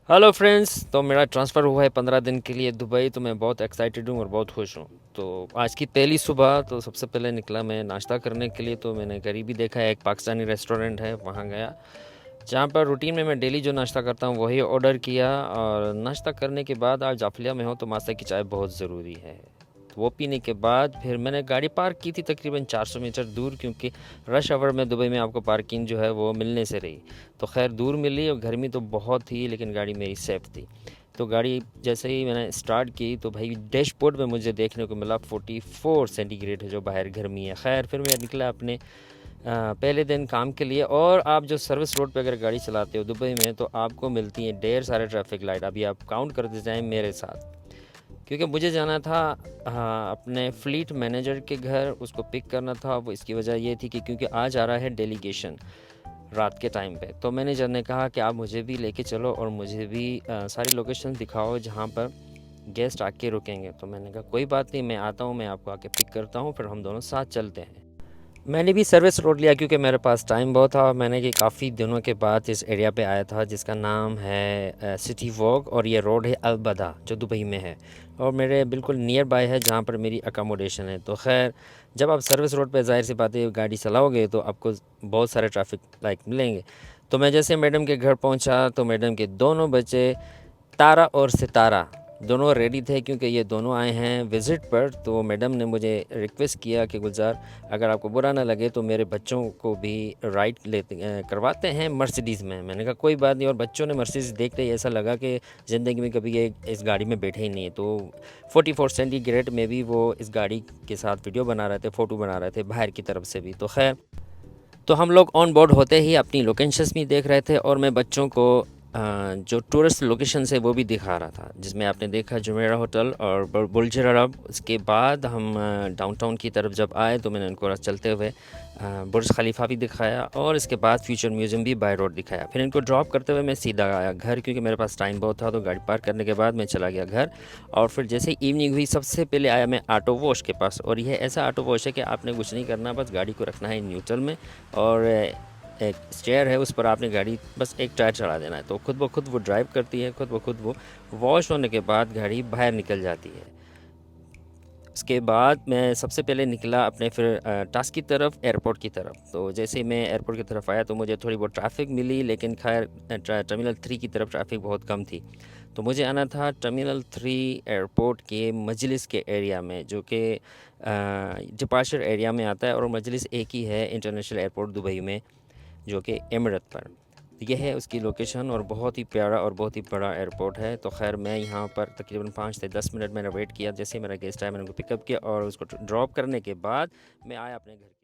Hello friends. तो मेरा transfer हुआ है 15 दिन के लिए दुबई। तो मैं बहुत एक्साइटेड हूँ और बहुत खुश हूँ। तो आज की पहली सुबह तो सबसे पहले निकला मैं नाश्ता करने के लिए। तो मैंने करीबी देखा है, एक पाकिस्तानी रेस्टोरेंट है, वहाँ गया, जहाँ पर रूटीन में मैं डेली जो नाश्ता करता हूँ वही ऑर्डर किया। और नाश्ता करने के बाद, आज जाफलिया में हो तो मास्टर की चाय बहुत ज़रूरी है। तो वो पीने के बाद फिर मैंने गाड़ी पार्क की थी तकरीबन 400 मीटर दूर, क्योंकि रश आवर में दुबई में आपको पार्किंग जो है वो मिलने से रही। तो खैर दूर मिली और गर्मी तो बहुत थी, लेकिन गाड़ी मेरी सेफ़ थी। तो गाड़ी जैसे ही मैंने स्टार्ट की तो भाई डैशबोर्ड में मुझे देखने को मिला 44 सेंटीग्रेड है जो बाहर गर्मी है। खैर फिर मैं निकला अपने पहले दिन काम के लिए। और आप जो सर्विस रोड पे अगर गाड़ी चलाते हो दुबई में तो आपको मिलती हैं ढेर सारे ट्रैफिक लाइट। अभी आप काउंट करते जाएं मेरे साथ, क्योंकि मुझे जाना था अपने फ्लीट मैनेजर के घर, उसको पिक करना था। वो इसकी वजह ये थी कि क्योंकि आज आ रहा है डेलीगेशन रात के टाइम पे। तो मैनेजर ने कहा कि आप मुझे भी लेके चलो और मुझे भी सारी लोकेशन दिखाओ जहाँ पर गेस्ट आके रुकेंगे। तो मैंने कहा कोई बात नहीं, मैं आता हूँ, मैं आपको आके पिक करता हूँ, फिर हम दोनों साथ चलते हैं। मैंने भी सर्विस रोड लिया क्योंकि मेरे पास टाइम बहुत था। और मैंने कि काफ़ी दिनों के बाद इस एरिया पे आया था जिसका नाम है सिटी वॉक, और ये रोड है अलबदा जो दुबई में है, और मेरे बिल्कुल नियर बाय है जहाँ पर मेरी अकोमोडेशन है। तो खैर जब आप सर्विस रोड पे ज़ाहिर सी बात है गाड़ी चलाओगे तो आपको बहुत सारे ट्रैफिक लाइट मिलेंगे। तो मैं जैसे मैडम के घर पहुँचा तो मैडम के दोनों बच्चे तारा और सितारा दोनों रेडी थे, क्योंकि ये दोनों आए हैं विज़िट पर। तो मैडम ने मुझे रिक्वेस्ट किया कि गुलजार, अगर आपको बुरा ना लगे तो मेरे बच्चों को भी राइड लेते करवाते हैं मर्सिडीज़ में। मैंने कहा कोई बात नहीं। और बच्चों ने मर्सिडीज़ देखते ही ऐसा लगा कि ज़िंदगी में कभी ये इस गाड़ी में बैठे ही नहीं है। तो 44 सेंटीग्रेड में भी वो इस गाड़ी के साथ वीडियो बना रहे थे, फ़ोटो बना रहे थे बाहर की तरफ से भी। तो खैर तो हम लोग ऑन बोर्ड होते ही अपनी लोकेशंस भी देख रहे थे, और मैं बच्चों को जो टूरिस्ट लोकेशन है वो भी दिखा रहा था, जिसमें आपने देखा जुमेरा होटल और बुर्ज अरब। उसके बाद हम डाउनटाउन की तरफ जब आए तो मैंने उनको चलते हुए बुर्ज खलीफा भी दिखाया, और इसके बाद फ्यूचर म्यूज़ियम भी बाय रोड दिखाया। फिर इनको ड्रॉप करते हुए मैं सीधा आया घर, क्योंकि मेरे पास टाइम बहुत था। तो गाड़ी पार्क करने के बाद मैं चला गया घर। और फिर जैसे इवनिंग हुई सबसे पहले आया मैं ऑटो वॉश के पास। और यह ऐसा ऑटो वॉश है कि आपने कुछ नहीं करना, बस गाड़ी को रखना है न्यूट्रल में, और एक चेयर है उस पर आपने गाड़ी बस एक टायर चढ़ा देना है, तो खुद ब खुद वो ड्राइव करती है, खुद ब खुद वो वॉश होने के बाद गाड़ी बाहर निकल जाती है। उसके बाद मैं सबसे पहले निकला अपने फिर टास्क की तरफ, एयरपोर्ट की तरफ। तो जैसे ही मैं एयरपोर्ट की तरफ आया तो मुझे थोड़ी बहुत ट्रैफिक मिली, लेकिन खैर टर्मिनल 3 की तरफ ट्रैफिक बहुत कम थी। तो मुझे आना था टर्मिनल 3 एयरपोर्ट के मजलिस के एरिया में, जो कि डिपार्चर एरिया में आता है। और मजलिस एक ही है इंटरनेशनल एयरपोर्ट दुबई में, जो कि एमिरेट पर। तो यह है उसकी लोकेशन, और बहुत ही प्यारा और बहुत ही बड़ा एयरपोर्ट है। तो खैर मैं यहाँ पर तकरीबन 5 से 10 मिनट मैंने वेट किया। जैसे ही मेरा गेस्ट आया मैंने उनको पिकअप किया, और उसको ड्रॉप करने के बाद मैं आया अपने घर।